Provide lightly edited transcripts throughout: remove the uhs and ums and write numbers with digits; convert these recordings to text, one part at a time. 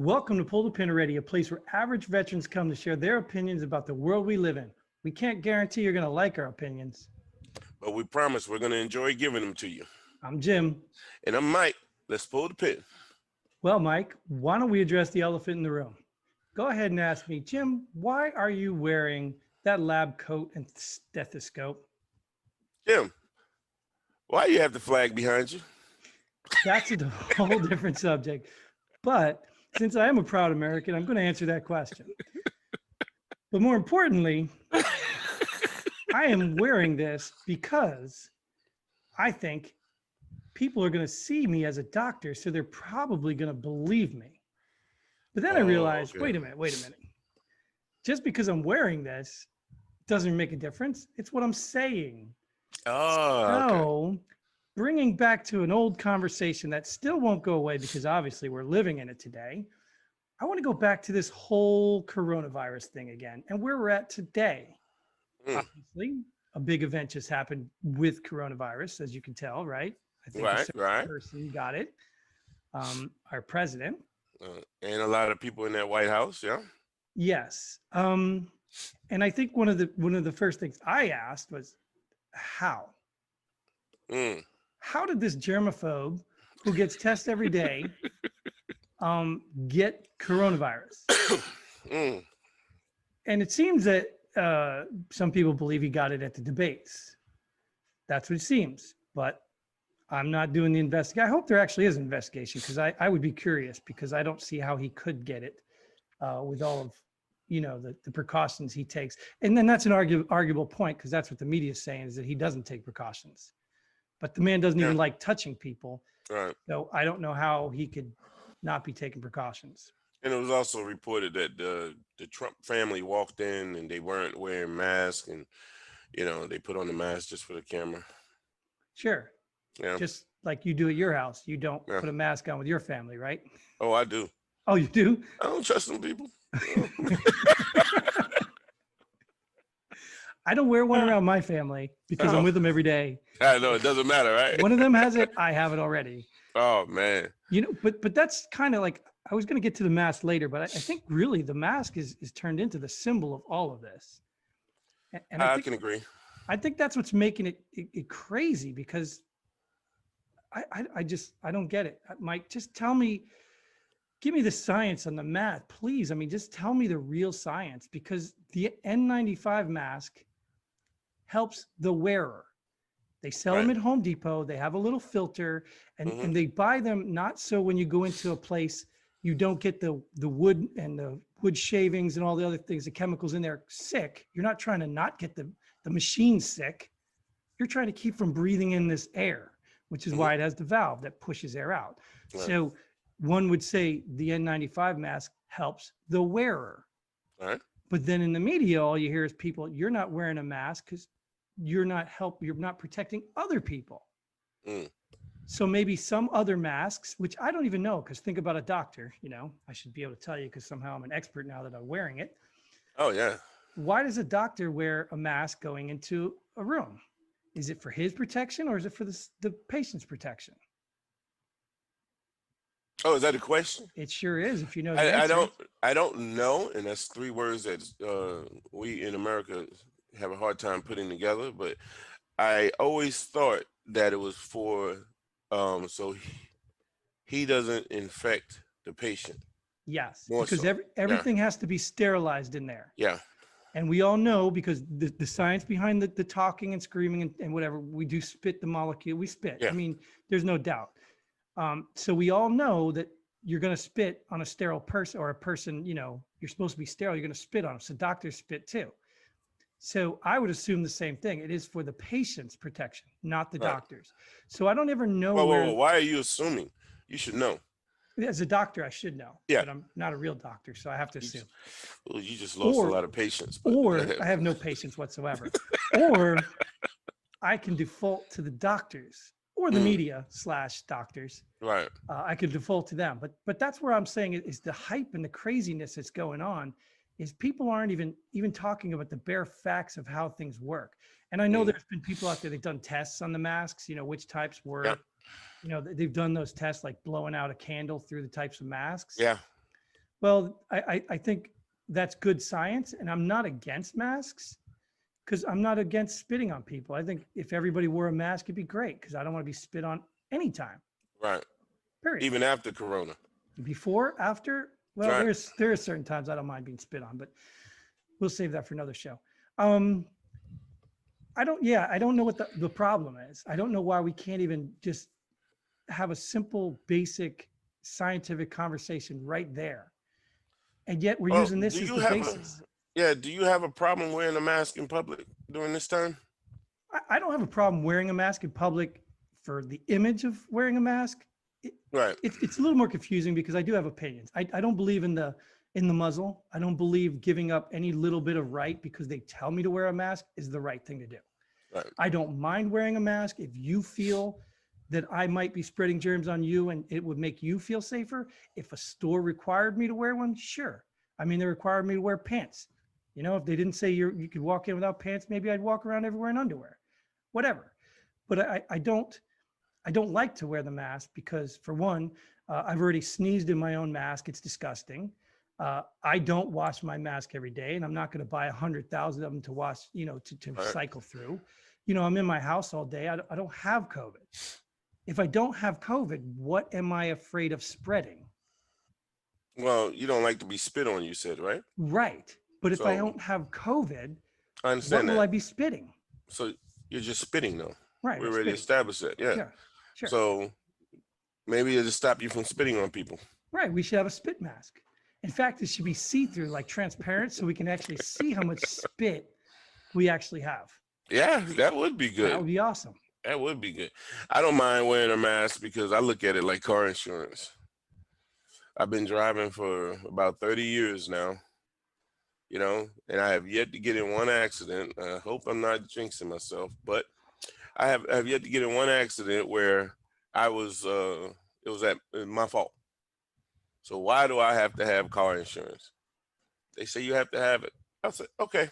Welcome to Pull the Pin Already, a place where average veterans come to share their opinions about the world we live in. We can't guarantee you're going to like our opinions. But we promise we're going to enjoy giving them to you. I'm Jim. And I'm Mike. Let's pull the pin. Well, Mike, why don't we address the elephant in the room? Go ahead and ask me, Jim, why are you wearing that lab coat and stethoscope? Jim, why you have the flag behind you? That's a whole different subject. But since I am a proud American, I'm going to answer that question. But more importantly, I am wearing this because I think people are going to see me as a doctor, so they're probably going to believe me. But then I realized, okay. wait a minute. Just because I'm wearing this doesn't make a difference. It's what I'm saying. Okay. So, bringing back to an old conversation that still won't go away because obviously we're living in it today, I want to go back to this whole coronavirus thing again and where we're at today. Obviously, a big event just happened with coronavirus, as you can tell, right? I think a certain person got it. Our president. And a lot of people in that White House, yeah. Yes. And I think one of the first things I asked was, how? How did this germaphobe who gets tested every day get coronavirus? And it seems that some people believe he got it at the debates. That's what it seems. But I'm not doing the investigation. I hope there actually is an investigation because I would be curious because I don't see how he could get it with all of, the precautions he takes. And then that's an arguable point because that's what the media is saying is that he doesn't take precautions. But the man doesn't even like touching people. Right. So I don't know how he could not be taking precautions. And it was also reported that the Trump family walked in and they weren't wearing masks and, they put on the mask just for the camera. Sure. Yeah. Just like you do at your house. You don't put a mask on with your family, right? Oh, I do. Oh, you do? I don't trust them people. I don't wear one around my family because I'm with them every day. I know, it doesn't matter, right? One of them has it. I have it already. Oh, man. But that's kind of like, I was going to get to the mask later, but I think really the mask is turned into the symbol of all of this. And I can agree. I think that's what's making it crazy because I don't get it. Mike, just tell me, give me the science on the math, please. I mean, just tell me the real science because the N95 mask helps the wearer. They sell them at Home Depot. They have a little filter and they buy them not so when you go into a place, you don't get the wood and the wood shavings and all the other things, the chemicals in there sick. You're not trying to not get the machine sick. You're trying to keep from breathing in this air, which is why it has the valve that pushes air out. Right. So one would say the N95 mask helps the wearer. Right. But then in the media, all you hear is people, you're not wearing a mask because you're not protecting other people. So maybe some other masks, which I don't even know, because think about a doctor, I should be able to tell you because somehow I'm an expert now that I'm wearing it. Oh, yeah. Why does a doctor wear a mask going into a room? Is it for his protection or is it for the patient's protection? Oh, is that a question? It sure is. If you know the answer. I don't know, and that's three words that we in America have a hard time putting together. But I always thought that it was for so he doesn't infect the patient. Yes, because everything has to be sterilized in there. Yeah. And we all know because the science behind the talking and screaming and whatever, we do spit the molecule, we spit. Yeah. I mean, there's no doubt. So we all know that you're going to spit on a sterile person or a person, you're supposed to be sterile, you're going to spit on them. So doctors spit too. So I would assume the same thing. It is for the patient's protection, not the doctor's. So I don't ever know. Whoa, why are you assuming? You should know. As a doctor, I should know. Yeah. But I'm not a real doctor, so I have to assume. You just lost a lot of patience. Or I have no patience whatsoever. Or I can default to the doctors or the media / doctors. Right. I could default to them. But that's where I'm saying is the hype and the craziness that's going on is people aren't even talking about the bare facts of how things work. And I know there's been people out there that've done tests on the masks, which types work. They've done those tests like blowing out a candle through the types of masks. Yeah. Well, I think that's good science, and I'm not against masks because I'm not against spitting on people. I think if everybody wore a mask, it'd be great because I don't want to be spit on anytime, Right. period. Even after Corona. Before, after, well, Right. there are certain times I don't mind being spit on, but we'll save that for another show. Um, I don't know what the problem is. I don't know why we can't even just have a simple, basic scientific conversation right there. And yet we're Well, using this do as you the have basis. do you have a problem wearing a mask in public during this time? I don't have a problem wearing a mask in public for the image of wearing a mask. It, Right. it's a little more confusing because I do have opinions. I don't believe in the muzzle. I don't believe giving up any little bit of right because they tell me to wear a mask is the right thing to do. Right. I don't mind wearing a mask if you feel that I might be spreading germs on you and it would make you feel safer. If a store required me to wear one, sure. I mean, they required me to wear pants. You know, if they didn't say you could walk in without pants, maybe I'd walk around everywhere in underwear, whatever. But I don't like to wear the mask because, for one, I've already sneezed in my own mask. It's disgusting. I don't wash my mask every day, and I'm not going to buy 100,000 of them to wash, you know, to Right. cycle through. You know, I'm in my house all day. I don't have COVID. If I don't have COVID, what am I afraid of spreading? Well, you don't like to be spit on, you said, right? Right. But if I So don't have COVID, I what understand will I that. be spitting? So you're just spitting though. Right. We I'm already spitting. established that. Yeah. Yeah. Sure. So maybe it'll stop you from spitting on people. Right. We should have a spit mask. In fact, it should be see-through, like transparent, so we can actually see how much spit we actually have. Yeah, that would be That good. would be awesome. That would be good. I don't mind wearing a mask because I look at it like car insurance. I've been driving for about 30 years now, you know, and I have yet to get in one accident. I hope I'm not jinxing myself, but I have yet to get in one accident where I was it was my fault. So why do I have to have car insurance? They say you have to have it. I said, okay.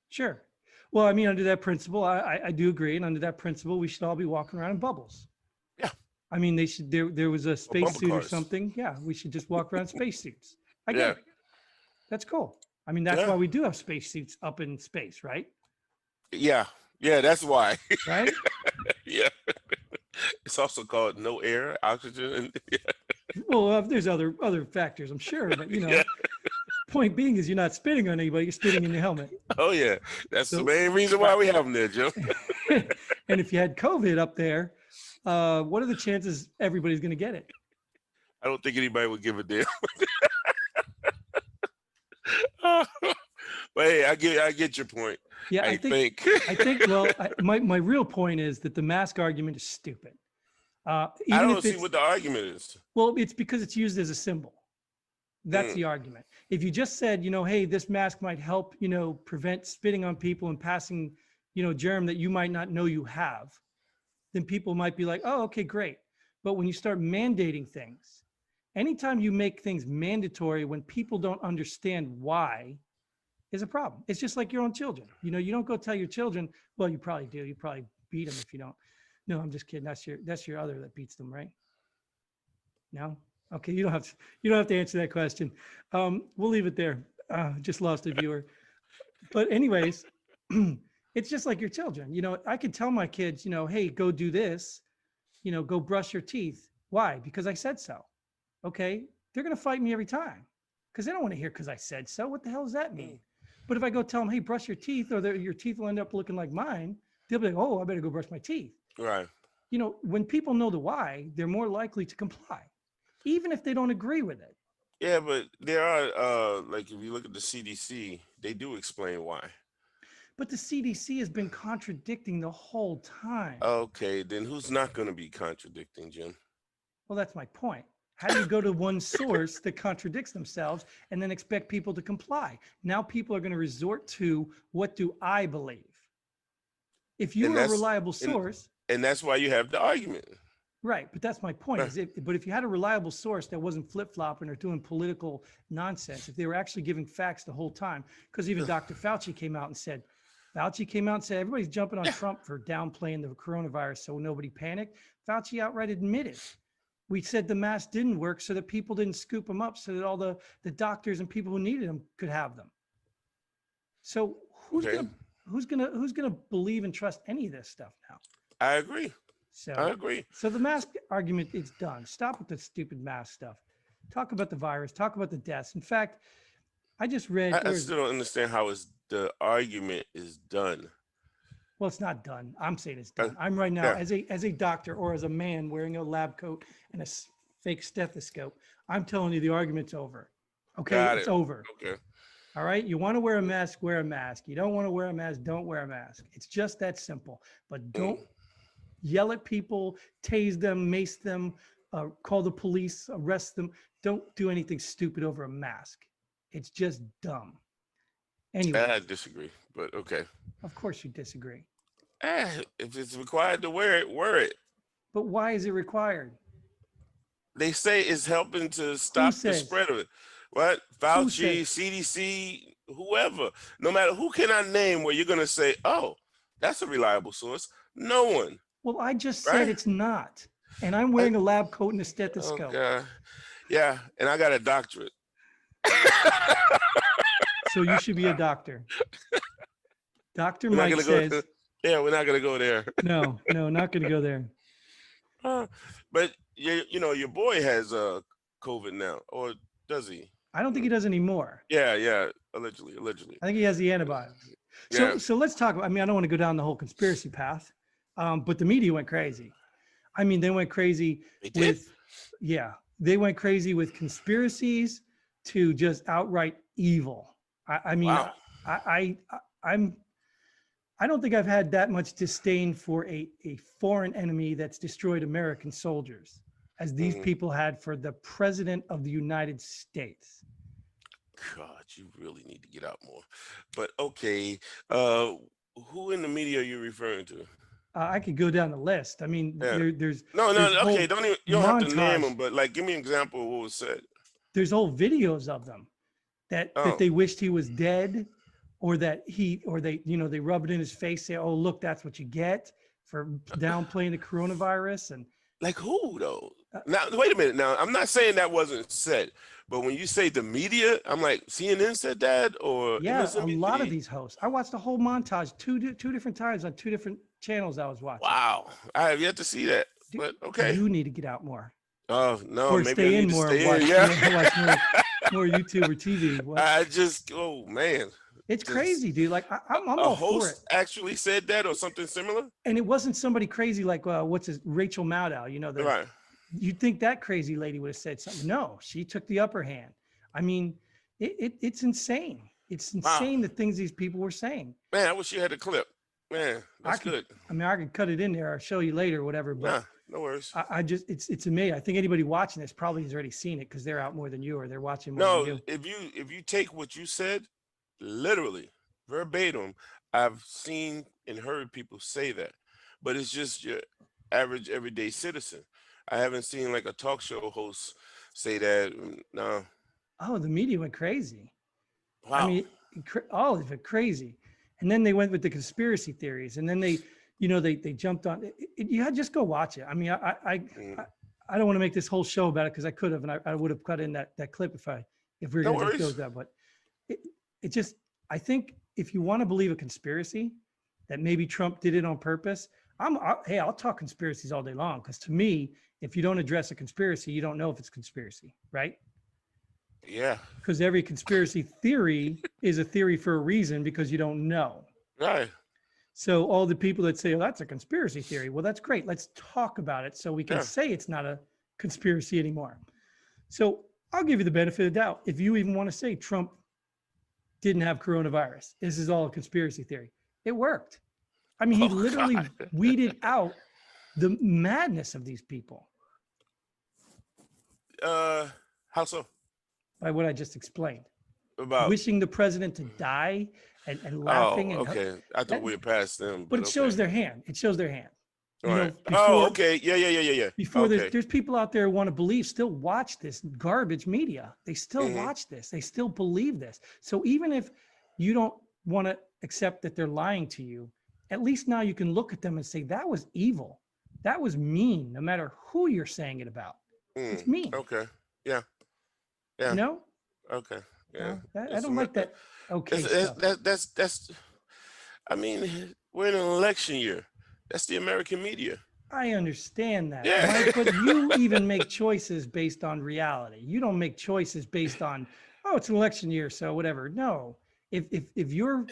Sure. Well, I mean, under that principle, I do agree. And under that principle, we should all be walking around in bubbles. Yeah. I mean, there was a bumper spacesuit or cars. something. Yeah. We should just walk around spacesuits. I get Yeah. it. That's cool. I mean, that's Yeah. why we do have spacesuits up in space, right? Yeah. Yeah, that's why. Right. Yeah. It's also called no air, oxygen. Well, there's other factors, I'm sure, but you know, Yeah. point being is you're not spitting on anybody, you're spitting in your helmet. Oh yeah. That's the So- main reason why we have them there, Joe. And if you had COVID up there, what are the chances everybody's going to get it? I don't think anybody would give a damn. But hey, I get your point. Yeah, I think. I think. Well, my real point is that the mask argument is stupid. I Even don't if see it's what the argument is. well, it's because it's used as a symbol. That's Mm. the argument. If you just said, you know, hey, this mask might help, you know, prevent spitting on people and passing, you know, germ that you might not know you have, then people might be like, oh, okay, great. But when you start mandating things, anytime you make things mandatory when people don't understand why, is a problem. It's just like your own children. You know, you don't go tell your children, well, you probably do. You probably beat them if you don't. No, I'm just kidding. That's your other that beats them, right? No? Okay, you don't have to answer that question. We'll leave it there. Just lost a viewer. But anyways, it's just like your children. You know, I could tell my kids, you know, hey, go do this, you know, go brush your teeth. Why? Because I said so. Okay, they're gonna fight me every time because they don't want to hear because I said so. What the hell does that mean? But if I go tell them, hey, brush your teeth, or your teeth will end up looking like mine, they'll be like, oh, I better go brush my teeth. Right. You know, when people know the why, they're more likely to comply, even if they don't agree with it. Yeah, but there are like if you look at the CDC, they do explain why. But the CDC has been contradicting the whole time. Okay, then who's not going to be contradicting, Jim? Well, that's my point. How do you go to one source that contradicts themselves and then expect people to comply? Now people are going to resort to, what do I believe? If you And were a that's- reliable source, And that's why you have the argument. right, but that's my point. Is but if you had a reliable source that wasn't flip-flopping or doing political nonsense, if they were actually giving facts the whole time, because even Dr. Fauci came out and said, everybody's jumping on Trump for downplaying the coronavirus so nobody panicked. Fauci outright admitted We said the mask didn't work so that people didn't scoop them up so that all the doctors and people who needed them could have them. So Okay, who's gonna believe and trust any of this stuff now? I agree. I So agree. so the mask argument is done. Stop with the stupid mask stuff. Talk about the virus. Talk about the deaths. In fact, I just read. I still don't understand how the argument is done. Well, it's not done. I'm saying it's Uh, done. I'm right now yeah, as a doctor or as a man wearing a lab coat and a fake stethoscope. I'm telling you the argument's over. Okay, got it's it. over. Okay. All right. You want to wear a mask, wear a mask. You don't want to wear a mask, don't wear a mask. It's just that simple. But don't Mm. yell at people, tase them, mace them, call the police, arrest them. Don't do anything stupid over a mask. It's just dumb. Anyway, I disagree, but okay. of course you disagree. If it's required to wear it, wear it. But why is it required? They say it's helping to Who stop the says? spread of it. What? Who Fauci, says? CDC, whoever. No matter who can I name where you're gonna say, oh, that's a reliable source. No one, Well, I just said right? it's not. And I'm I- wearing a lab coat and a oh stethoscope. God. Yeah, and I got a doctorate. So you should be a doctor. Dr. We're not Mike gonna go. says, Yeah, we're not gonna go there. no, not going to go there. But your boy has COVID now, or does he? I don't think he does anymore. Yeah, allegedly. I think he has the antibiotics. So, Yeah. so let's talk about, I mean, I don't want to go down the whole conspiracy path, but the media went crazy. I mean, they went crazy They did? they went crazy with conspiracies to just outright evil. I mean, Wow. I don't think I've had that much disdain for a foreign enemy that's destroyed American soldiers as these Mhm. people had for the president of the United States. God, you really need to get out more. But okay, who in the media are you referring to? I could go down the list. I mean, Yeah. there's No, there's okay, whole you don't have to name montage. them, but like, give me an example of what was said. There's whole videos of them that Oh, they wished he was dead, or that they rub it in his face, say, "Oh, look, that's what you get for downplaying the coronavirus." And like who though? uh, Now, wait a minute. Now, I'm not saying that wasn't said, but when you say the media, I'm like, CNN said that, or yeah, a lot of MSNBC? these hosts. I watched the whole montage two different times on two different channels I was watching. Wow, I have yet to see that. But okay. You need to get out more, Oh no, or maybe I stay in need to more, stay watch, in. Yeah. watch more YouTube or TV. Oh man, It's just crazy, dude. Like I'm a all for it. host actually said that or something similar. And it wasn't somebody crazy like Rachel Maddow. Right. You'd think that crazy lady would have said something. No, she took the upper hand. I mean, it's insane. It's Wow. insane the things these people were saying. Man, I wish you had a clip. Man, that's good. I mean, I could cut it in there or show you later, or whatever. But Nah, no worries. I just, it's amazing. I think anybody watching this probably has already seen it because they're out more than you, or they're watching more No, than you. if you take what you said literally verbatim, I've seen and heard people say that, but it's just your average everyday citizen. I haven't seen like a talk show host say that. No. Oh, the media went crazy. Wow. I mean, all of it crazy. And then they went with the conspiracy theories, and then they jumped on it. You had just go watch it. I mean, Mm. I don't want to make this whole show about it because I could have, and I would have cut in that clip if we were No going to just go worries. with that. But it just, I think if you want to believe a conspiracy that maybe Trump did it on purpose, I'll talk conspiracies all day long, because to me, if you don't address a conspiracy, you don't know if it's conspiracy, right? Yeah. Because every conspiracy theory is a theory for a reason, because you don't know. Right. So all the people that say, "Oh, that's a conspiracy theory," well, that's great. Let's talk about it so we can Yeah. say it's not a conspiracy anymore. So I'll give you the benefit of the doubt. If you even want to say Trump didn't have coronavirus, this is all a conspiracy theory, it worked. I mean, he Oh, literally God. weeded out the madness of these people How so? by what I just explained. About Wishing the president to die and laughing. oh, And okay. I that- thought we were past them, but it shows okay. their hand. It shows their hand. All right. Before, Okay. Yeah. before Okay. there's people out there who want to believe, still watch this garbage media. They still Mhm. watch this. They still believe this. So even if you don't want to accept that they're lying to you, at least now you can look at them and say, that was evil. That was mean, no matter who you're saying it about. It's Mm, me. okay. Yeah. You Yeah. know, Okay. Yeah. no, I It's don't like that. Okay, stuff. that's I mean, we're in an election year. That's the American media. I understand that, Yeah. Mike, but you even make choices based on reality. You don't make choices based on, oh, it's an election year, so whatever. No, if your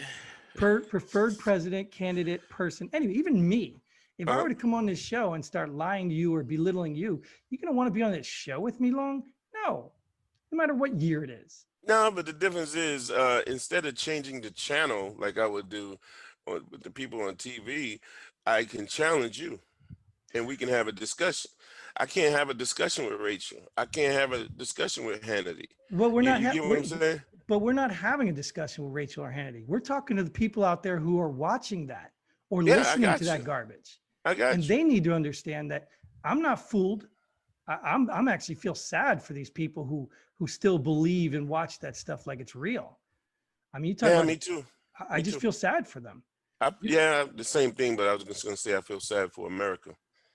preferred president candidate person, anyway, even me, if I Uh, were to come on this show and start lying to you or belittling you, you gonna want to be on this show with me long? No, no matter what year it is. no, but the difference is instead of changing the channel like I would do with the people on TV, I can challenge you and we can have a discussion. I can't have a discussion with Rachel. I can't have a discussion with Hannity. Well, You get what I'm saying? but we're not having a discussion with Rachel or Hannity. We're talking to the people out there who are watching that or Yeah, I listening to got that you. garbage, I and got you. they need to understand that I'm not fooled. I'm actually feel sad for these people who still believe and watch that stuff like it's real. I mean, you talk Yeah, about. me too. I Me just too. feel sad for them. Yeah, the same thing, but I was just gonna say I feel sad for America.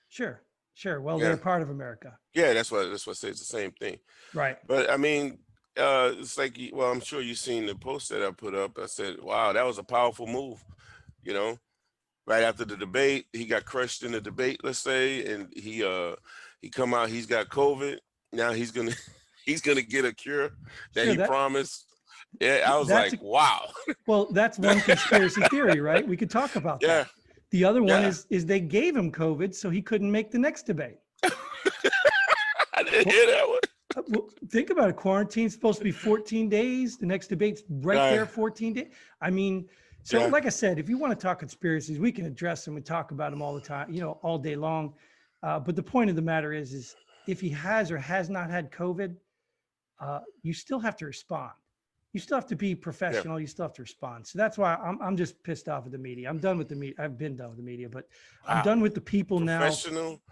Sure, sure. Well, they're Yeah, a part of America, yeah, that's what I say it's the same thing. right? But I mean, it's like well, I'm sure you've seen the post that I put up. I said, wow, that was a powerful move. You know, right after the debate, he got crushed in the debate, let's say, and he come out, he's got COVID. Now he's gonna he's gonna get a cure that Sure. he promised. Yeah, I was That's like, a, wow. well, that's one conspiracy theory, right? We could talk about Yeah, that. The other one yeah. is they gave him COVID so he couldn't make the next debate. I didn't Well, hear that one. well, think about it. Quarantine's supposed to be 14 days. The next debate's right Right. there, 14 days. I mean, so Yeah. like I said, if you want to talk conspiracies, we can address them and talk about them all the time, all day long. But the point of the matter is if he has or has not had COVID, you still have to respond. You still have to be Yeah. professional. You still have to respond. So that's why I'm just pissed off at the media. I'm done with the media. I've been done with the media, but I'm Wow. done with the people now. Professional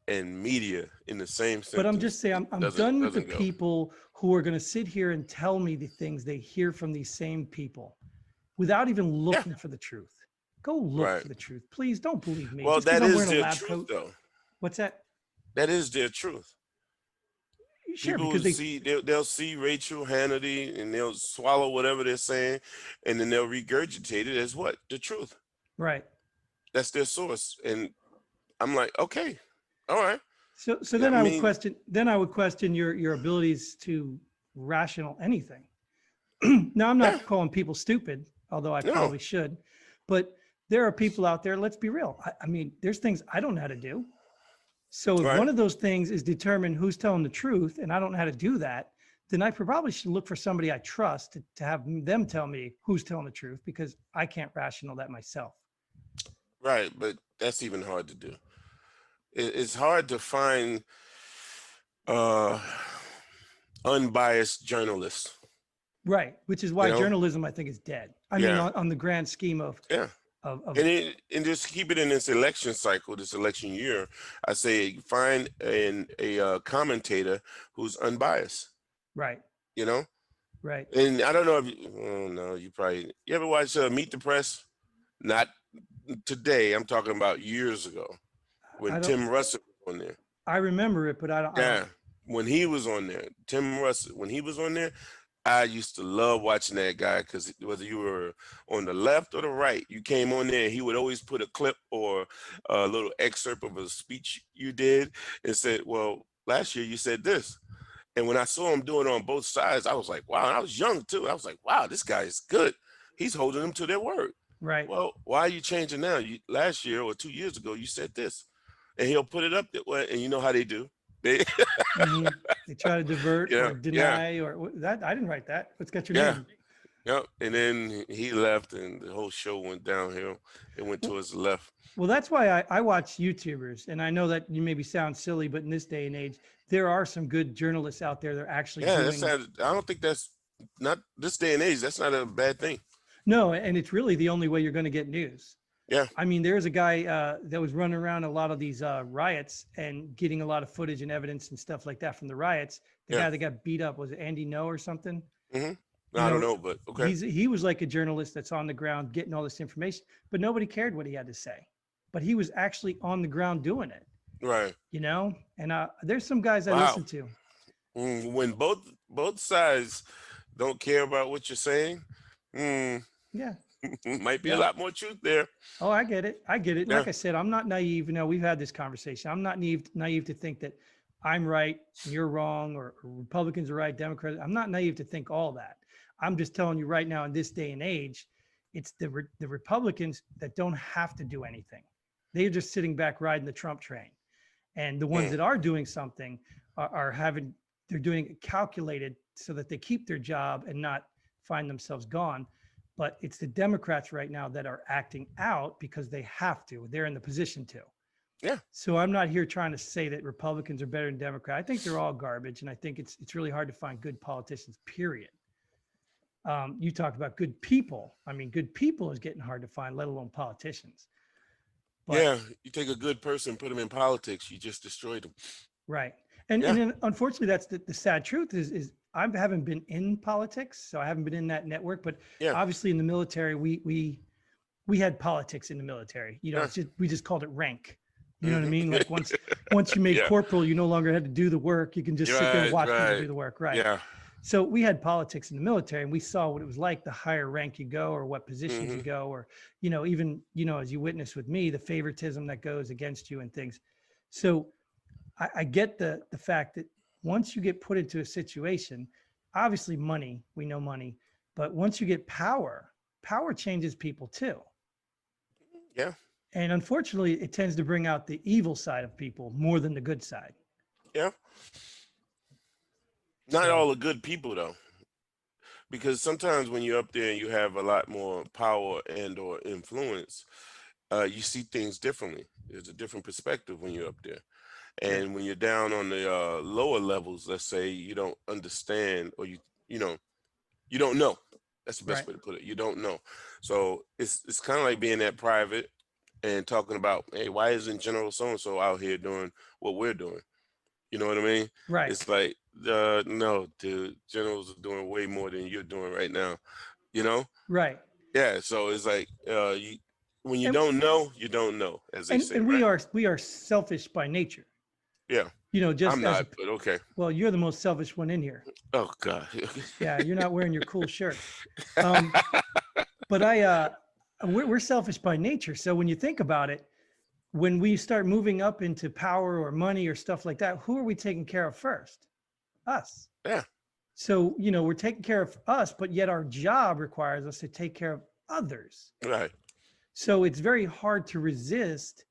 and media in the same But I'm just sentence saying, I'm doesn't done with the doesn't go. people who are going to sit here and tell me the things they hear from these same people without even Yeah. looking for the truth. Go look Right. for the truth. Please don't believe me Well, just because that I'm is wearing a their lab truth, coat. though. What's that? That is their truth. Sure, People because will they'll see Rachel Hannity and they'll swallow whatever they're saying, and then they'll regurgitate it as what the truth. right. That's their source, and I'm like, okay, all right. So Yeah, then I I would mean, question your abilities to rational anything. Now I'm yeah, not calling people stupid, although I no, probably should, but there are people out there, let's be real. I mean, there's things I don't know how to do. So if right, one of those things is determine who's telling the truth and I don't know how to do that, then I probably should look for somebody I trust to have them tell me who's telling the truth because I can't rational that myself. right. But that's even hard to do. It's hard to find uh unbiased journalists. Right. Which is You why know, journalism, I think, is dead. I mean, yeah, on the grand scheme yeah. of And just keep it in this election cycle, this election year. I say find a commentator who's unbiased. right, You know, right. and I don't know if you, oh, no, you ever watch Meet the Press? Not today. I'm talking about years ago when I don't, Tim Russell was on there. I remember it, but I don't, Yeah, when he was on there, Tim Russell, when he was on there, I used to love watching that guy because whether you were on the left or the right, you came on there, he would always put a clip or a little excerpt of a speech you did and said, well, last year you said this. And when I saw him doing it on both sides, I was like, wow. And I was young too. I was like, wow, this guy is good. He's holding them to their word. right. Well, why are you changing now? Last year or 2 years ago, you said this. And he'll put it up that way. And you know how they do. They, Hmm. They try to divert or yeah, deny or that. I didn't write that. What's got your yeah. name? Yep. And then he left and the whole show went downhill. It went Well, towards the left. well, that's why I watch YouTubers, and I know that you maybe sound silly, but in this day and age, there are some good journalists out there that are actually Yeah, that's doing. not, I don't think that's not this day and age. That's not a bad thing. No, and it's really the only way you're going to get news. Yeah. I mean, there's a guy that was running around a lot of these riots and getting a lot of footage and evidence and stuff like that from the riots. The Yeah. guy that got beat up was it Andy No or something. Hmm. You I don't know, know, but okay. he was like a journalist that's on the ground getting all this information, but nobody cared what he had to say. But he was actually on the ground doing it. Right. you know? And there's some guys I Wow. listen to. When both sides don't care about what you're saying, mm, Yeah. might be a Yeah. lot more truth there. Oh, I get it. I get it. And Yeah. like I said, I'm not naive. You know, we've had this conversation. I'm not naive to think that I'm right and you're wrong, or Republicans are right, Democrats. I'm not naive to think all that. I'm just telling you right now, in this day and age, it's the Republicans that don't have to do anything. They're just sitting back riding the Trump train. And the ones Mm, that are doing something are having, they're doing it calculated so that they keep their job and not find themselves gone. But it's the Democrats right now that are acting out because they have to. They're in the position to. yeah. So I'm not here trying to say that Republicans are better than Democrats. I think they're all garbage, and I think it's really hard to find good politicians. Period. You talked about good people. I mean, good people is getting hard to find, let alone politicians. But Yeah. You take a good person, put them in politics, you just destroyed them. right. And Yeah. then unfortunately, that's the sad truth is I haven't been in politics, so I haven't been in that network. But Yeah. obviously, in the military, we had politics in the military. You know, Yeah. it's just we just called it rank. You know what I Mhm. mean? Like once you made Yeah. corporal, you no longer had to do the work. You can just sit there and Right. watch people Right. do the work. Right. Yeah. So we had politics in the military, and we saw what it was like the higher rank you go, or what positions you Hmm. go, or even as you witnessed with me, the favoritism that goes against you and things. So I get the fact that once you get put into a situation, obviously money, we know money, but once you get power, power changes people too. Yeah. And unfortunately, it tends to bring out the evil side of people more than the good side. Yeah. Not So all the good people though, because sometimes when you're up there and you have a lot more power and or influence, you see things differently. There's a different perspective when you're up there. true. And when you're down on the lower levels, let's say you don't understand, or you know you don't know. That's the best Right. way to put it. You don't know. So it's kind of like being that private and talking about, hey, why isn't General so and so out here doing what we're doing? You know what I mean? Right. It's like, no, dude, generals are doing way more than you're doing right now. You know? Right. Yeah. So it's like, when you And don't know, you don't know, as they say, and right? we are selfish by nature. Yeah. Just I'm as a not, but okay. well, you're the most selfish one in here. Oh God. Yeah, you're not wearing your cool shirt. Um, but we're selfish by nature. So when you think about it, when we start moving up into power or money or stuff like that, who are we taking care of first? Us. Yeah. So, we're taking care of us, but yet our job requires us to take care of others. Right. So it's very hard to resist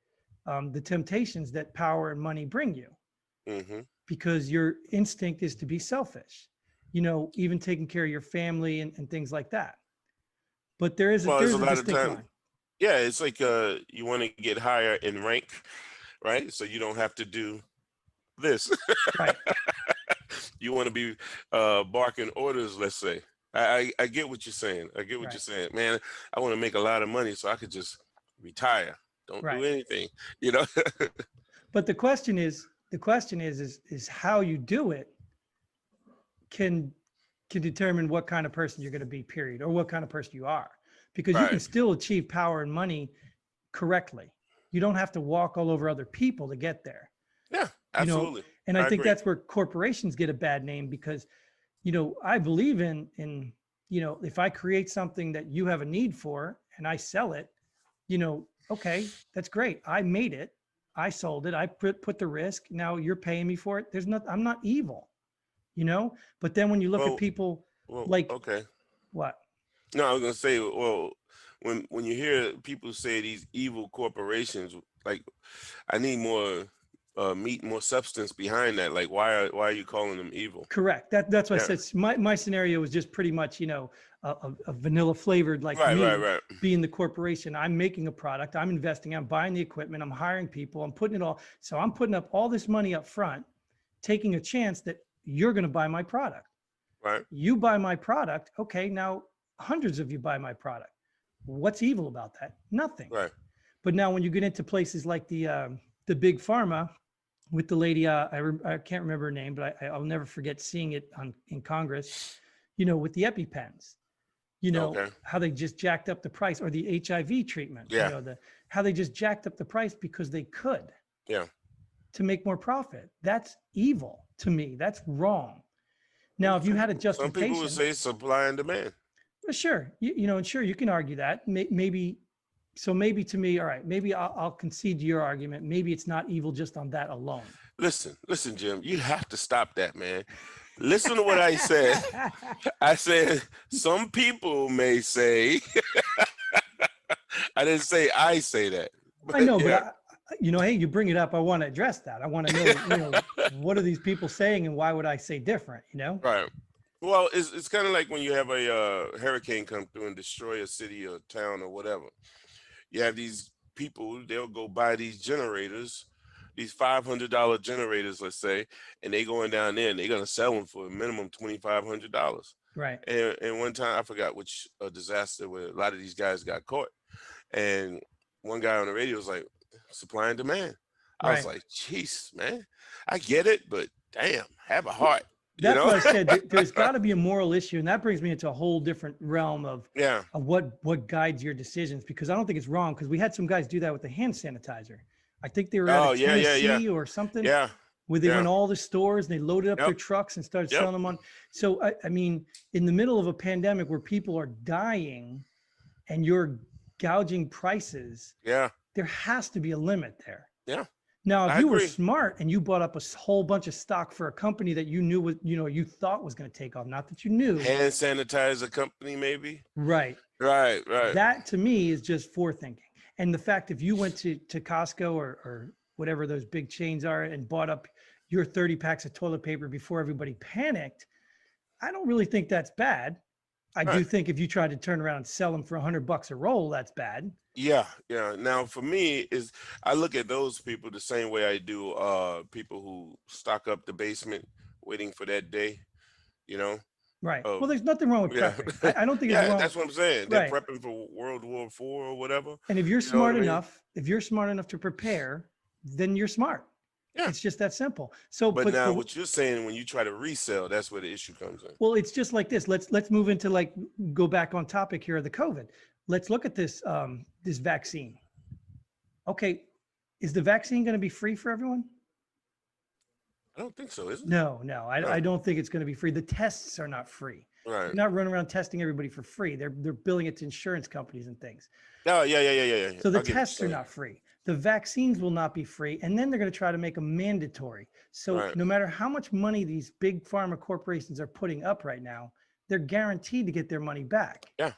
the temptations that power and money bring you, Hmm. because your instinct is to be selfish, even taking care of your family and things like that. But Well, there's a there's a lot of distinct time. line. Yeah, it's like you want to get higher in rank, right? So you don't have to do this. Right. You want to be barking orders, let's say. I get what you're saying. I get what Right. you're saying. Man, I want to make a lot of money so I could just retire. Don't Right. do anything, you know? But the question is how you do it can determine what kind of person you're going to be, period, or what kind of person you are. Because you can Right. still achieve power and money correctly. You don't have to walk all over other people to get there. Yeah, You know, absolutely. and I think agree. that's where corporations get a bad name, because I believe in if I create something that you have a need for and I sell it, okay, that's great. I made it. I sold it. I put the risk. Now you're paying me for it. I'm not evil, but then when you look at Well, people well, like okay. what? No, I was gonna say, well, when you hear people say these evil corporations, like, I need more meat, more substance behind that. Like, why are you calling them evil? Correct. That's what I Yeah. said. My scenario was just pretty much, a vanilla flavored, like Right, right, me right. being the corporation. I'm making a product. I'm investing. I'm buying the equipment. I'm hiring people. I'm putting it all. So I'm putting up all this money up front, taking a chance that you're going to buy my product. Right. You buy my product. Okay. Now hundreds of you buy my product. What's evil about that? Nothing. Right. But now when you get into places like the big pharma, with the lady, I can't remember her name, but I'll never forget seeing it in Congress, with the EpiPens, Okay. how they just jacked up the price, or the HIV treatment, Yeah. how they just jacked up the price because they could. Yeah. to make more profit. That's evil to me. That's wrong. Now, if you had a Some people would justification, say supply and demand. well, sure, and sure, you can argue that. Maybe, so maybe to me, all right, maybe I'll concede to your argument. Maybe it's not evil just on that alone. Listen, Jim, you have to stop that, man. Listen to what I said. I said some people may say, I didn't say I say that. I know, yeah. but hey, you bring it up. I want to address that. I want to know, what are these people saying and why would I say different, Right. Well, it's kind of like when you have a hurricane come through and destroy a city or town or whatever. You have these people, they'll go buy these generators, these $500 generators, let's say, and they going down there and they're going to sell them for a minimum $2,500. Right. And one time, I forgot which disaster where a lot of these guys got caught. And one guy on the radio was like, supply and demand. I was like, jeez, man, I get it, but damn, have a heart. That's what I said. There's got to be a moral issue, and that brings me into a whole different realm of what guides your decisions. Because I don't think it's wrong. Because we had some guys do that with the hand sanitizer. I think they were at Tennessee or something. Yeah. Where they went all the stores and they loaded up their trucks and started selling them on. So I mean, in the middle of a pandemic where people are dying, and you're gouging prices. Yeah. There has to be a limit there. Yeah. Now, if you were smart and you bought up a whole bunch of stock for a company that you knew was, you thought was going to take off, not that you knew. Hand sanitizer company, maybe. Right. Right. That to me is just forethinking. And the fact if you went to Costco or whatever those big chains are and bought up your 30 packs of toilet paper before everybody panicked, I don't really think that's bad. I do think if you try to turn around and sell them for $100 a roll, that's bad. Yeah. Now for me I look at those people the same way I do people who stock up the basement waiting for that day, Right. Well, there's nothing wrong with prepping. I don't think it's wrong. That's what I'm saying. They're prepping for World War IV or whatever. And if you're smart enough, to prepare, then you're smart. Yeah. It's just that simple. So, but now what you're saying, when you try to resell, that's where the issue comes in. Well, it's just like this. Let's move into go back on topic here of the COVID. Let's look at this this vaccine. Okay, is the vaccine going to be free for everyone? I don't think so, is it? No. I don't think it's going to be free. The tests are not free. Right. They're not running around testing everybody for free. They're billing it to insurance companies and things. Oh, yeah. So the tests are not free. The vaccines will not be free. And then they're going to try to make them mandatory. So no matter how much money these big pharma corporations are putting up right now, they're guaranteed to get their money back. Yeah.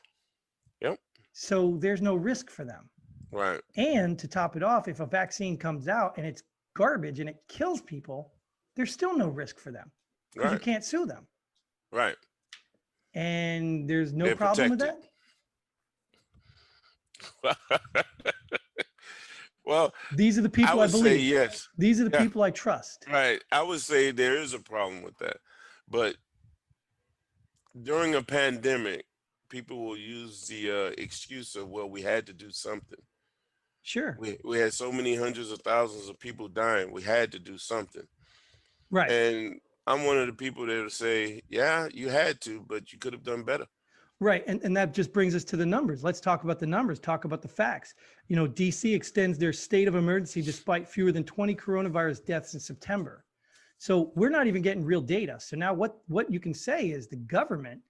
Yep. So there's no risk for them. Right. And to top it off, if a vaccine comes out and it's garbage and it kills people, there's still no risk for them because you can't sue them. Right. And there's no problem with that. Well, these are the people I believe. Say yes. These are the people I trust. Right. I would say there is a problem with that. But during a pandemic, people will use the excuse of, well, we had to do something. Sure. We had so many hundreds of thousands of people dying. We had to do something. Right. And I'm one of the people that will say, yeah, you had to, but you could have done better. Right. And that just brings us to the numbers. Let's talk about the numbers, talk about the facts. DC extends their state of emergency despite fewer than 20 coronavirus deaths in September. So we're not even getting real data. So now what you can say is the government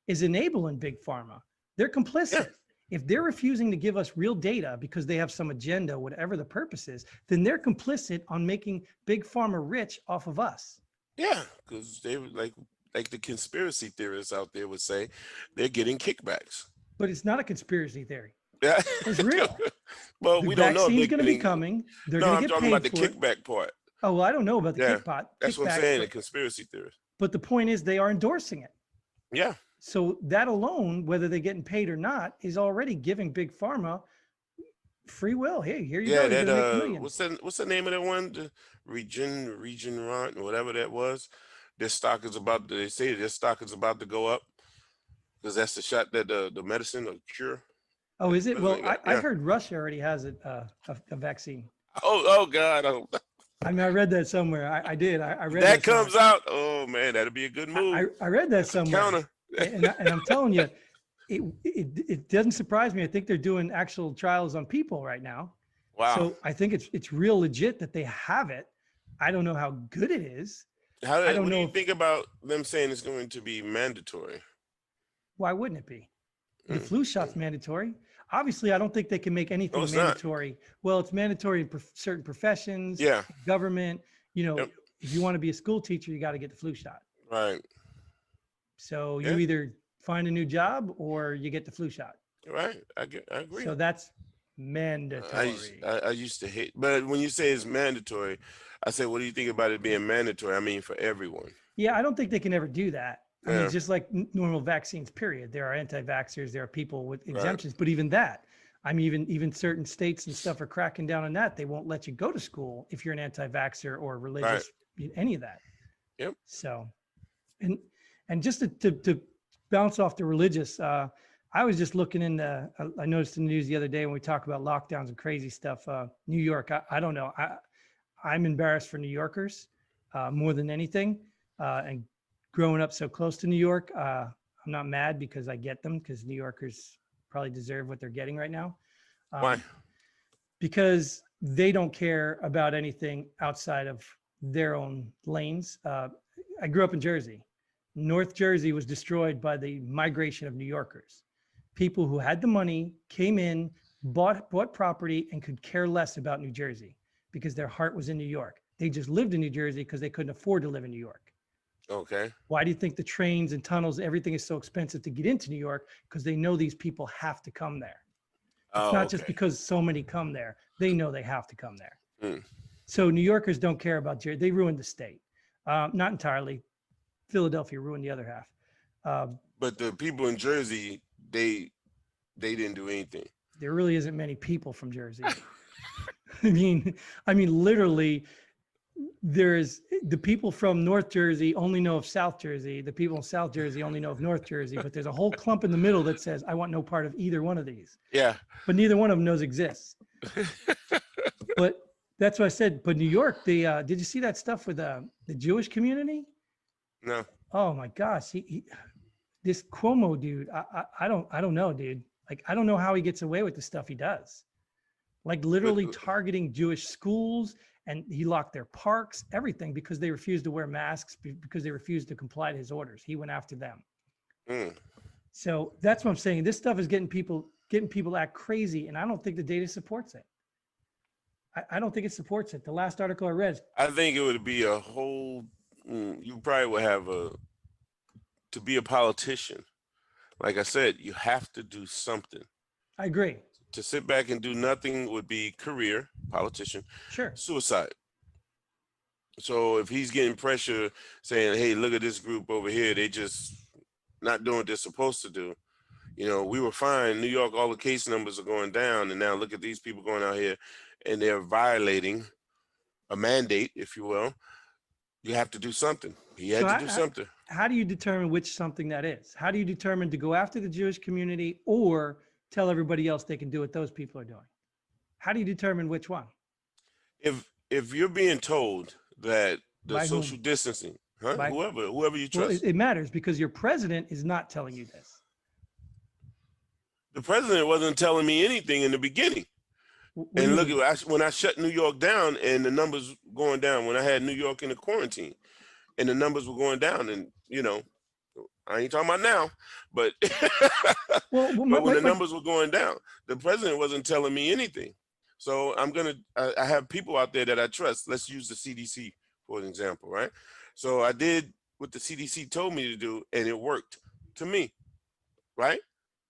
is enabling big pharma. They're complicit. Yeah. If they're refusing to give us real data because they have some agenda, whatever the purpose is, then they're complicit on making big pharma rich off of us. Yeah, because they like the conspiracy theorists out there would say, they're getting kickbacks. But it's not a conspiracy theory. Yeah, it's real. Well, we don't know. The vaccine's going to be coming. They're going to get paid for it. I'm talking about the kickback part. Oh, well, I don't know about the kickback. That's what I'm saying. The conspiracy theorists. But the point is, they are endorsing it. Yeah. So that alone, whether they're getting paid or not, is already giving big pharma free will. Hey, here you go. Yeah, what's the name of that one? The Regeneron, whatever that was. Their stock is about to, they say their stock is about to go up because that's the shot that the medicine or cure. Oh, is it? Well, I heard Russia already has a vaccine. Oh God. I mean, I read that somewhere. I did. I read that comes out. Oh man, that'd be a good move. I read that somewhere. Counter. and I'm telling you, it doesn't surprise me. I think they're doing actual trials on people right now. Wow. So I think it's real legit that they have it. I don't know how good it is. How I what don't do know you if, think about them saying it's going to be mandatory? why wouldn't it be? The Mm, flu shot's mm. mandatory. Obviously, I don't think they can make No, anything it's not. mandatory. Well, it's mandatory in certain professions, Yeah. government. You know, Yep. if you want to be a school teacher, you got to get the flu shot. Right. So you Yeah. either find a new job or you get the flu shot. Right. I agree. So that's I mandatory. I used to hate, but when you say it's mandatory, I say, what do you think about it being mandatory? I mean, for everyone. Yeah, I don't think they can ever do that. I mean, Yeah. just like normal vaccines, period. There are anti-vaxxers, there are people with Right. exemptions, but even that, I mean, even certain states and stuff are cracking down on that. They won't let you go to school if you're an anti-vaxxer or Right. religious, any of that. Yep. So, and just to bounce off the religious, I was just looking in the. I noticed in the news the other day when we talk about lockdowns and crazy stuff. New York, I don't know. I'm embarrassed for New Yorkers more than anything. And growing up so close to New York, I'm not mad because I get them because New Yorkers probably deserve what they're getting right now. Why? Because they don't care about anything outside of their own lanes. I grew up in Jersey. North Jersey was destroyed by the migration of New Yorkers. People who had the money came in, bought property, and could care less about New Jersey because their heart was in New York. They just lived in New Jersey because they couldn't afford to live in New York. Okay. Why do you think the trains and tunnels, everything is so expensive to get into New York? Because they know these people have to come there. It's Oh, not just okay. because so many come there. They know they have to come there. Mm. So New Yorkers don't care about Jersey. They ruined the state. Not entirely. Philadelphia ruined the other half. But the people in Jersey, they didn't do anything. There really isn't many people from Jersey. I mean, literally, there's the people from North Jersey only know of South Jersey. The people in South Jersey only know of North Jersey. But there's a whole clump in the middle that says, "I want no part of either one of these." Yeah. But neither one of them knows exists. But that's what I said. But New York, did you see that stuff with the Jewish community? No. Oh my gosh, this Cuomo dude, I don't know, dude. Like, I don't know how he gets away with the stuff he does. Like, But literally targeting Jewish schools, and he locked their parks, everything, because they refused to wear masks, because they refused to comply to his orders. He went after them. mm, So that's what I'm saying. This stuff is getting people to act crazy, and I don't think the data supports it. I don't think it supports it. The last article I read, I think it would be a whole. You probably would have to be a politician. Like I said, you have to do something. I agree. To sit back and do nothing would be career politician, Sure. suicide. So if he's getting pressure saying, "Hey, look at this group over here, they just not doing what they're supposed to do." You know, we were fine. New York, all the case numbers are going down, and now look at these people going out here, and they're violating a mandate, if you will. You have to do something. He had So to do something. how do you determine which something that is? How do you determine to go after the Jewish community or tell everybody else they can do what those people are doing? How do you determine which one? If you're being told that the By social whom? distancing, huh? By Whoever you Well, trust. it matters because your president is not telling you this. The president wasn't telling me anything in the beginning. What do And you look mean? at when I shut New York down and the numbers going down. When I had New York in the quarantine, and the numbers were going down, and I ain't talking about now, but Well, but when the numbers were going down, the president wasn't telling me anything. So I have people out there that I trust. Let's use the CDC for an example, right? So I did what the CDC told me to do, and it worked to me, right?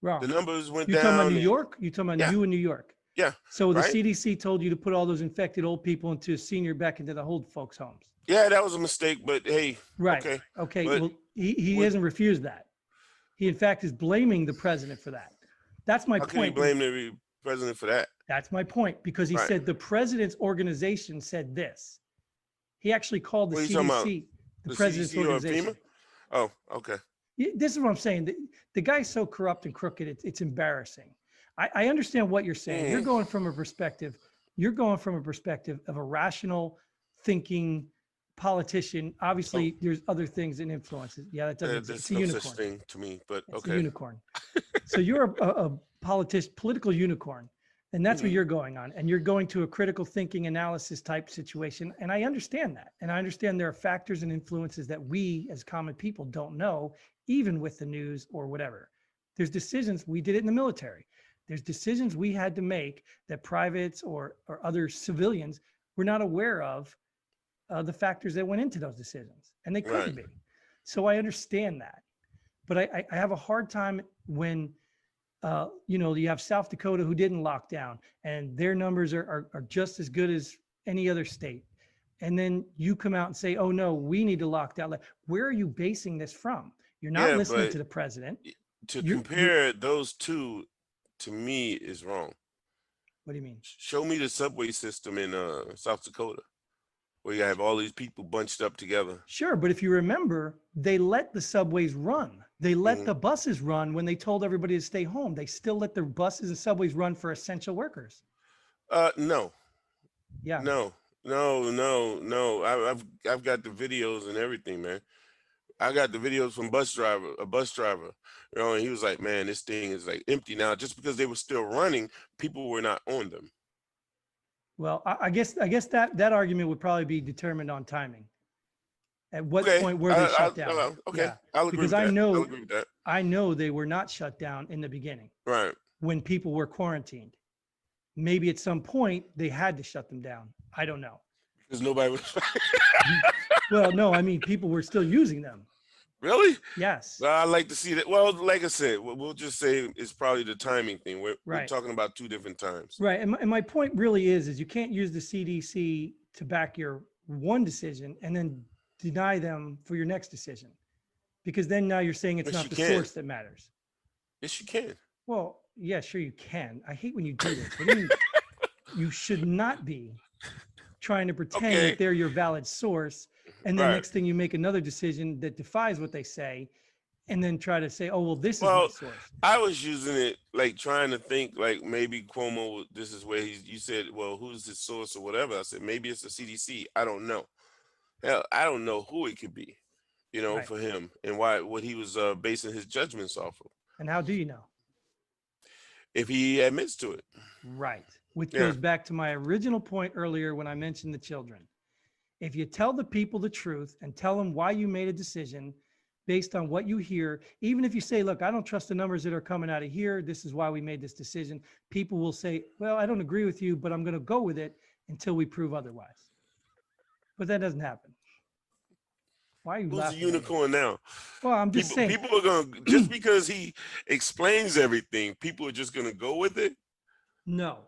The wrong. numbers went You're talking about New down, and York? You're talking about yeah, you in New York. yeah, So the right. CDC told you to put all those infected old people back into the old folks' homes. Yeah, that was a mistake, but hey, Right. okay. Okay. But Well, he what, hasn't refused that. He, in fact, is blaming the president for that. That's my how can you point. blame the president for that? That's my point, because he Right. said the president's organization said this. He actually called the What are you talking about? CDC the The president's CDC or organization. FEMA? Oh, okay. This is what I'm saying. The guy's so corrupt and crooked, it's embarrassing. I understand what you're saying. You're going from a perspective. You're going from a perspective of a rational thinking politician. Obviously, there's other things and influences. Yeah, that doesn't exist. It's There's a no unicorn. such thing to me, but It's a okay. unicorn. So you're a political unicorn. And that's what Mhm. you're going on. And you're going to a critical thinking analysis type situation. And I understand that. And I understand there are factors and influences that we as common people don't know, even with the news or whatever. There's decisions, we did it in the military. There's decisions we had to make that privates or other civilians were not aware of, the factors that went into those decisions. And they Right. couldn't be. So I understand that. But I have a hard time when you have South Dakota who didn't lock down, and their numbers are just as good as any other state. And then you come out and say, oh no, we need to lock down. Like, where are you basing this from? You're not Yeah, listening but to the president. to You're compare those two to me is wrong. what do you mean? Show me the subway system in South Dakota where you have all these people bunched up together. Sure, but if you remember, they let the subways run. They let Mhm. the buses run when they told everybody to stay home. They still let the buses and subways run for essential workers. No, Yeah. no, no. I've got the videos and everything, man. I got the videos from a bus driver, and he was like, "Man, this thing is like empty now." Just because they were still running, people were not on them. Well, I guess that argument would probably be determined on timing. At what Okay, point were they shut down? okay, Yeah, I'll agree because with that. I'll agree with that. I know they were not shut down in the beginning Right, when people were quarantined. Maybe at some point they had to shut them down. I don't know. because nobody was Well, no, I mean people were still using them. really. Yes, Well, I like to see that. Well, like I said, we'll just say it's probably the timing thing. We're right, talking about two different times. right. And my point really is you can't use the CDC to back your one decision and then deny them for your next decision, because then now you're saying it's Yes, not you the can. source that matters. Yes, you can. Well, yeah, sure you can. I hate when you do this. What do you mean? You should not be trying to pretend that Okay, they're your valid source. And then right. next thing you make another decision that defies what they say, and then try to say, oh, well, this is my Well, source. I was using it like trying to think like maybe Cuomo. This is where you said, well, who's the source or whatever. I said maybe it's the CDC. I don't know. Hell, I don't know who it could be. Right. For him and what he was basing his judgments off of. And how do you know? If he admits to it, Right. Which yeah. goes back to my original point earlier when I mentioned the children. If you tell the people the truth and tell them why you made a decision based on what you hear, even if you say, look, I don't trust the numbers that are coming out of here, this is why we made this decision, people will say, well, I don't agree with you, but I'm going to go with it until we prove otherwise. But that doesn't happen. Why are you Who's the laughing at me? unicorn now? Well, I'm just saying. People are gonna just because he explains everything, people are just gonna go with it. No,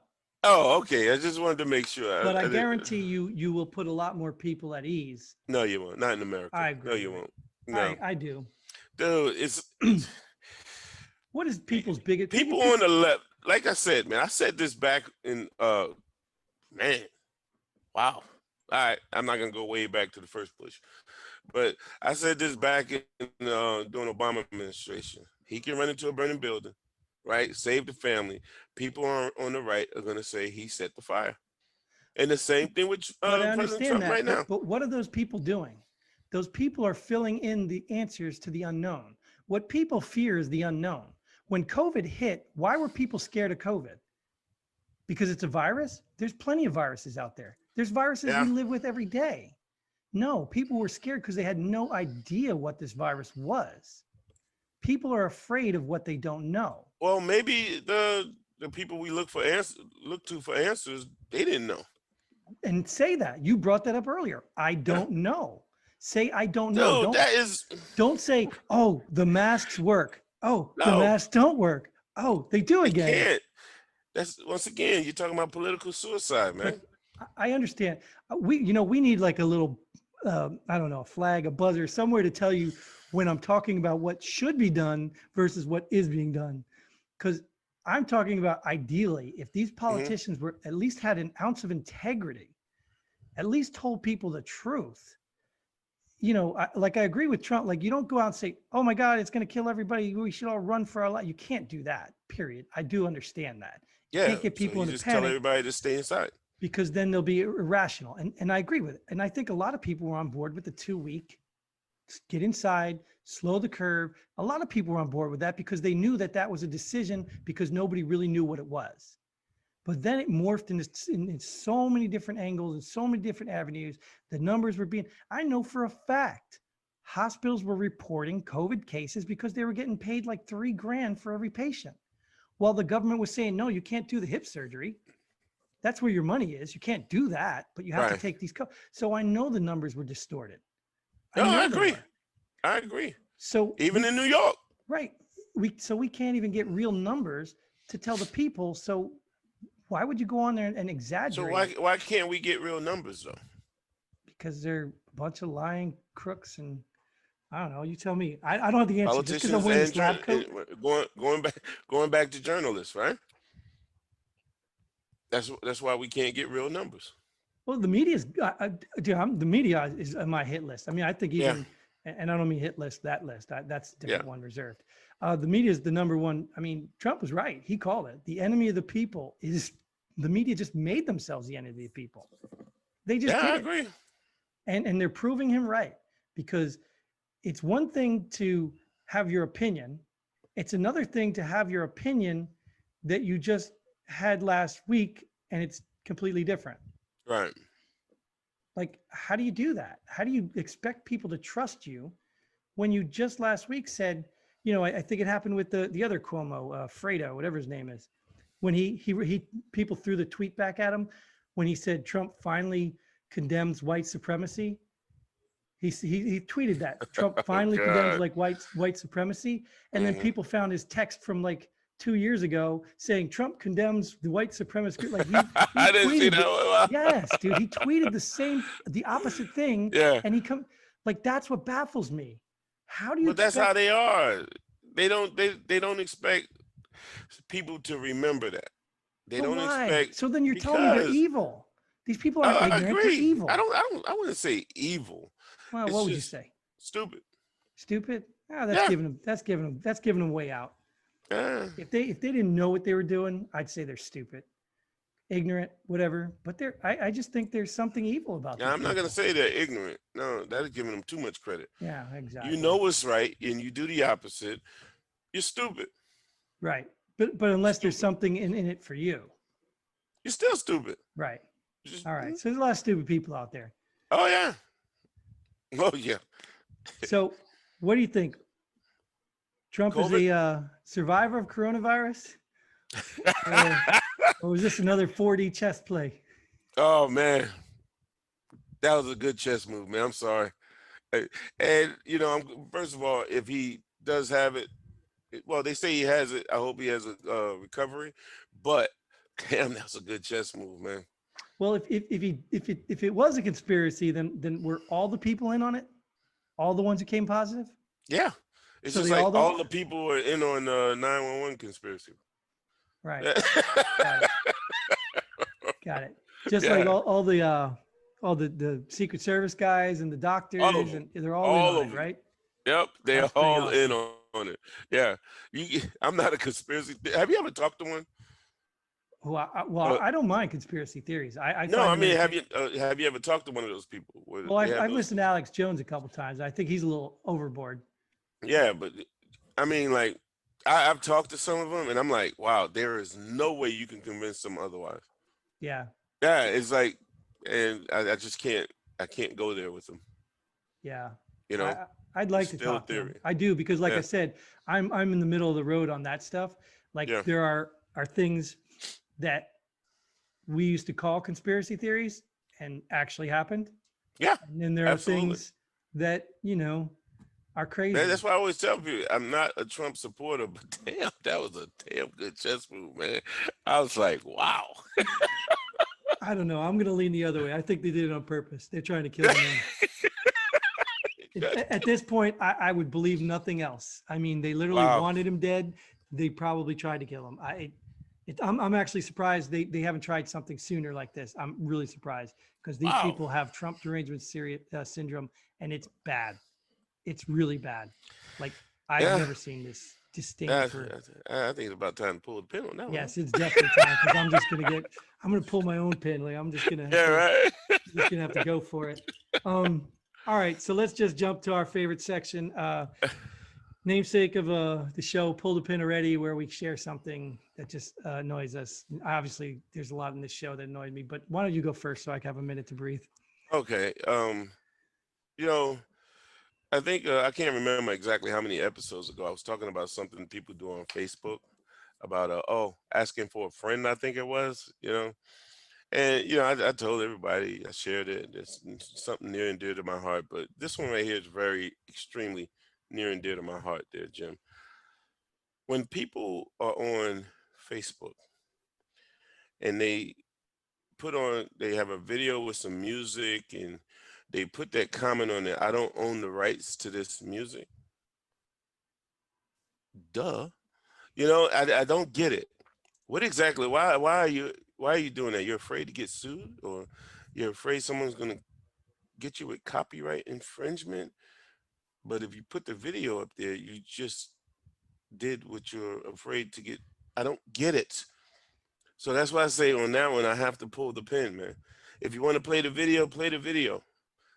Oh, okay. I just wanted to make sure. but I I didn't- guarantee you will put a lot more people at ease. No, you won't. Not in America. I No, agree you with won't. it. No, I do. dude. It's What is people's biggest people on the left. Like I said, man. I said this back in. Man. Wow. All right. I'm not gonna go way back to the first Bush, but I said this back in during Obama administration. He can run into a burning building, right? Save the family. People on the right are gonna say he set the fire. And the same thing with But I President understand Trump that. right now. But what are those people doing? Those people are filling in the answers to the unknown. What people fear is the unknown. When COVID hit, why were people scared of COVID? Because it's a virus? There's plenty of viruses out there. There's viruses Yeah. we live with every day. No, people were scared because they had no idea what this virus was. People are afraid of what they don't know. Well, maybe the people we look to for answers, they didn't know. And say that. You brought that up earlier. I don't know. Say I don't know. Dude, that is Don't say, oh, the masks work. Oh, the no. masks don't work. Oh, they do You again. can't. That's once again, you're talking about political suicide, man. I understand. We need like a little, I don't know, a flag, a buzzer, somewhere to tell you when I'm talking about what should be done versus what is being done. Because I'm talking about ideally, if these politicians were at least had an ounce of integrity, at least told people the truth. I agree with Trump. Like, you don't go out and say, oh my God, it's going to kill everybody. We should all run for our life. You can't do that, period. I do understand that. You Yeah. can't get people so you into just tell panic everybody to stay inside. because then they'll be irrational. And I agree with it. And I think a lot of people were on board with the 2-week, get inside, slow the curve. A lot of people were on board with that because they knew that that was a decision because nobody really knew what it was. But then it morphed in so many different angles and so many different avenues. The numbers were being, I know for a fact, hospitals were reporting COVID cases because they were getting paid like $3,000 for every patient. While the government was saying, no, you can't do the hip surgery. That's where your money is. You can't do that, but you have to Right. take these. So I know the numbers were distorted. I No, I know they agree. were. I agree. So Even in New York. right. We can't even get real numbers to tell the people. So why would you go on there and So exaggerate? why can't we get real numbers though? Because they're a bunch of lying crooks and I don't know. You tell me. I don't have the answer. Just because I'm Politicians wearing and this lab coat. going back to journalists, right? That's why we can't get real numbers. Well, the media is, dude, the media is on my hit list. I mean, I think Yeah. even, and I don't mean hit list, that list. That's a different Yeah. one reserved. The media is the number one. I mean, Trump was right. He called it. The enemy of the people is the media just made themselves the enemy of the people. They just Yeah, did I it. agree. And they're proving him right because it's one thing to have your opinion. It's another thing to have your opinion that you just had last week and it's completely different. Right. Like, how do you do that? How do you expect people to trust you when you just last week said, you know, I think it happened with the other Cuomo, Fredo, whatever his name is, when he people threw the tweet back at him when he said Trump finally condemns white supremacy. He tweeted that Trump finally condemns God. like white supremacy, and then Mhm. people found his text from like 2 years ago saying Trump condemns the white supremacist group. Like he I didn't see tweeted that. yes, dude, he tweeted the opposite thing, Yeah, and he come like that's what baffles me. How do you but that's how expect? they are. They don't expect people to remember that. They But don't why? expect So then you're telling me they're because evil. These people aren't I ignorant; they're agree. evil. I wouldn't say evil. Well, It's what would you just say? stupid. Stupid? Ah, Yeah. that's giving them way out. Yeah. If they didn't know what they were doing, I'd say they're stupid, ignorant, whatever. But I just think there's something evil about Now, these I'm not gonna people. say they're ignorant. No, that is giving them too much credit. Yeah, You exactly. know what's right, and you do the opposite. You're stupid. Right. But You're unless there's stupid. something in it for you. You're still stupid. Right. Just, All right. So there's a lot of stupid people out there. oh yeah. Oh yeah. So what do you think? Trump is COVID. a survivor of coronavirus, or, or was this another 4D chess play? Oh man, that was a good chess move, man. I'm sorry. And you know, first of all, if he does have it, well, they say he has it. I hope he has a recovery. But damn, that's a good chess move, man. Well, if it was a conspiracy, then were all the people in on it? All the ones who came positive? Yeah, it's So just they all like don't. all the people are in on 911 conspiracy. Right. Got it. Got it. Just like Yeah, all the Secret Service guys and the all of doctors, them, and they're all in all on of it, them. right? Yep, they're That's pretty all in awesome. on it. Yeah, I'm not a conspiracy. Have you ever talked to one? Well, Uh, I don't mind conspiracy theories. I no, find I them mean, entertaining. have you ever talked to one of those people where Well, they have I've those? listened to Alex Jones a couple times. I think he's a little overboard. Yeah, but I mean, like, I've talked to some of them, and I'm like, wow, there is no way you can convince them otherwise. Yeah, Yeah, it's like, and I just can't. I can't go there with them. yeah. You know, I'd it's like to still a talk to him. theory. I do because, like I Yeah, said, I'm in the middle of the road on that stuff. Like yeah, there are things that we used to call conspiracy theories and actually happened, yeah, and then there are absolutely. things that are That's crazy. why I always tell people I'm not a Trump supporter, but damn, that was a damn good chess move, man. I was like, wow. I don't know. I'm gonna lean the other way. I think they did it on purpose. They're trying to kill the man. At this point, I would believe nothing else. I mean, they literally Wow. wanted him dead. They probably tried to kill him. I'm actually surprised they haven't tried something sooner like this. I'm really surprised because these Wow. people have Trump derangement syndrome, and it's bad. It's really bad. Like I've Yeah. never seen this disdain Yeah, for. I think it's about time to pull the pin on that one. Yes, it's definitely time because I'm gonna pull my own pin. Like I'm just gonna have Yeah, to right. just gonna have to go for it. All right, so let's just jump to our favorite section. namesake of the show Pull the Pin Already, where we share something that just annoys us. Obviously, there's a lot in this show that annoyed me, but why don't you go first so I can have a minute to breathe? Okay. You know, I think I can't remember exactly how many episodes ago I was talking about something people do on Facebook about asking for a friend. I think it was, and I told everybody, I shared it. It's something near and dear to my heart. But this one right here is very extremely near and dear to my heart, there, Jim. When people are on Facebook and they have a video with some music and they put that comment on there, I don't own the rights to this music. Duh. I don't get it. What exactly? Why are you doing that? You're afraid to get sued, or you're afraid someone's gonna get you with copyright infringement? But if you put the video up there, you just did what you're afraid to get. I don't get it. So that's why I say on that one, I have to pull the pin, man. If you want to play the video, play the video.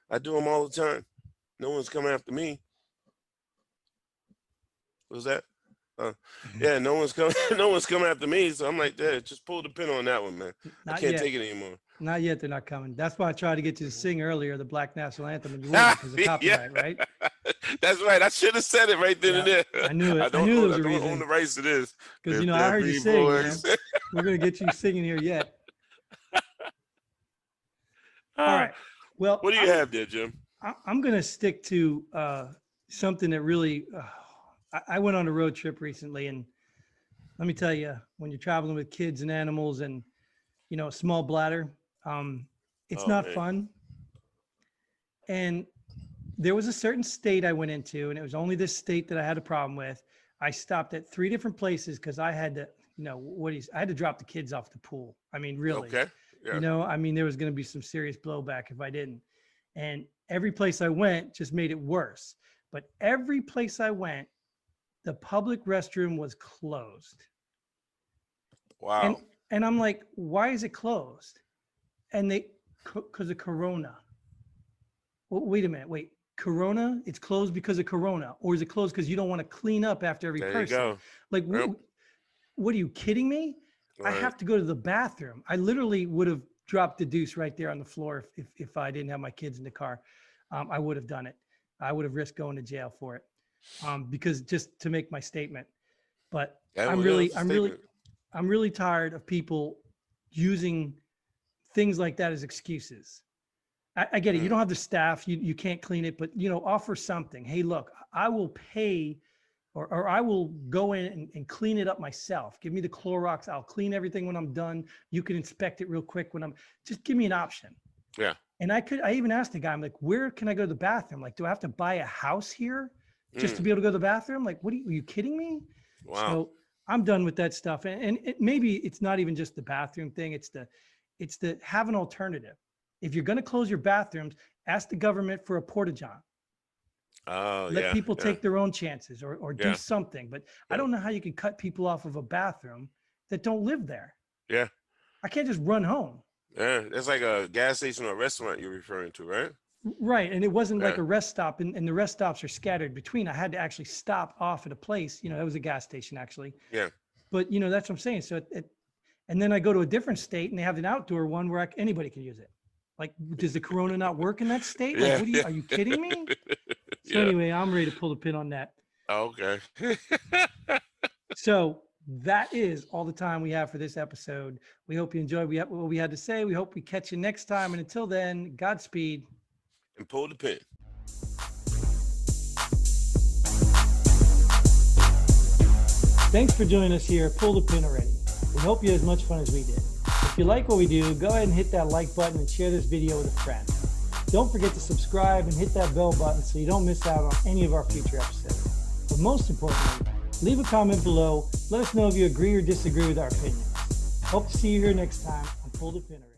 I do them all the time. No one's coming after me. What was that? Yeah, no one's coming. No one's coming after me. So I'm like, yeah, just pull the pin on that one, man. I can't take it anymore. Not yet. They're not coming. That's why I tried to get you to sing earlier the Black National Anthem, and you wouldn't because of copyright, right? That's right. I should have said it right then and there. I knew it. I don't own the rights to this. Because I heard you sing. Man. We're gonna get you singing here yet. All right. Well, what do you have there, Jim? I'm gonna stick to something that really. I went on a road trip recently, and let me tell you, when you're traveling with kids and animals, and a small bladder, it's not fun. And there was a certain state I went into, and it was only this state that I had a problem with. I stopped at 3 different places because I had to, I had to drop the kids off the pool. I mean, really. Okay. Yeah. There was going to be some serious blowback if I didn't. And every place I went just made it worse. But every place I went, the public restroom was closed. Wow. And I'm like, why is it closed? And because of Corona. Well, wait a minute. Wait, Corona? It's closed because of Corona, or is it closed because you don't want to clean up after every person? There you go. Like, Yep. What are you kidding me? Right. I have to go to the bathroom. I literally would have dropped the deuce right there on the floor if I didn't have my kids in the car. I would have done it. I would have risked going to jail for it. Because just to make my statement, but I'm really tired of people using things like that as excuses. I get it. You don't have the staff, you can't clean it, but offer something. Hey, look, I will pay or I will go in and clean it up myself. Give me the Clorox. I'll clean everything when I'm done. You can inspect it real quick just give me an option. Yeah. And I even asked the guy, I'm like, where can I go to the bathroom? Like, do I have to buy a house here just to be able to go to the bathroom? Like, are you kidding me? Wow. So I'm done with that stuff. And maybe it's not even just the bathroom thing. It's the have an alternative. If you're going to close your bathrooms, ask the government for a porta-john. Let people take their own chances or do something. But I don't know how you can cut people off of a bathroom that don't live there. Yeah. I can't just run home. Yeah, that's like a gas station or a restaurant you're referring to, right? Right. And it wasn't like a rest stop, and the rest stops are scattered between. I had to actually stop off at a place. It was a gas station, actually. Yeah. But, that's what I'm saying. So, and then I go to a different state, and they have an outdoor one where anybody can use it. Like, does the Corona not work in that state? Like, are you kidding me? So anyway, I'm ready to pull the pin on that. Okay. So that is all the time we have for this episode. We hope you enjoyed what we had to say. We hope we catch you next time. And until then, Godspeed. And pull the pin. Thanks for joining us here. Pull the pin already. We hope you had as much fun as we did. If you like what we do, go ahead and hit that like button and share this video with a friend. Don't forget to subscribe and hit that bell button so you don't miss out on any of our future episodes. But most importantly, leave a comment below. Let us know if you agree or disagree with our opinions. Hope to see you here next time on Pull the Pin Already.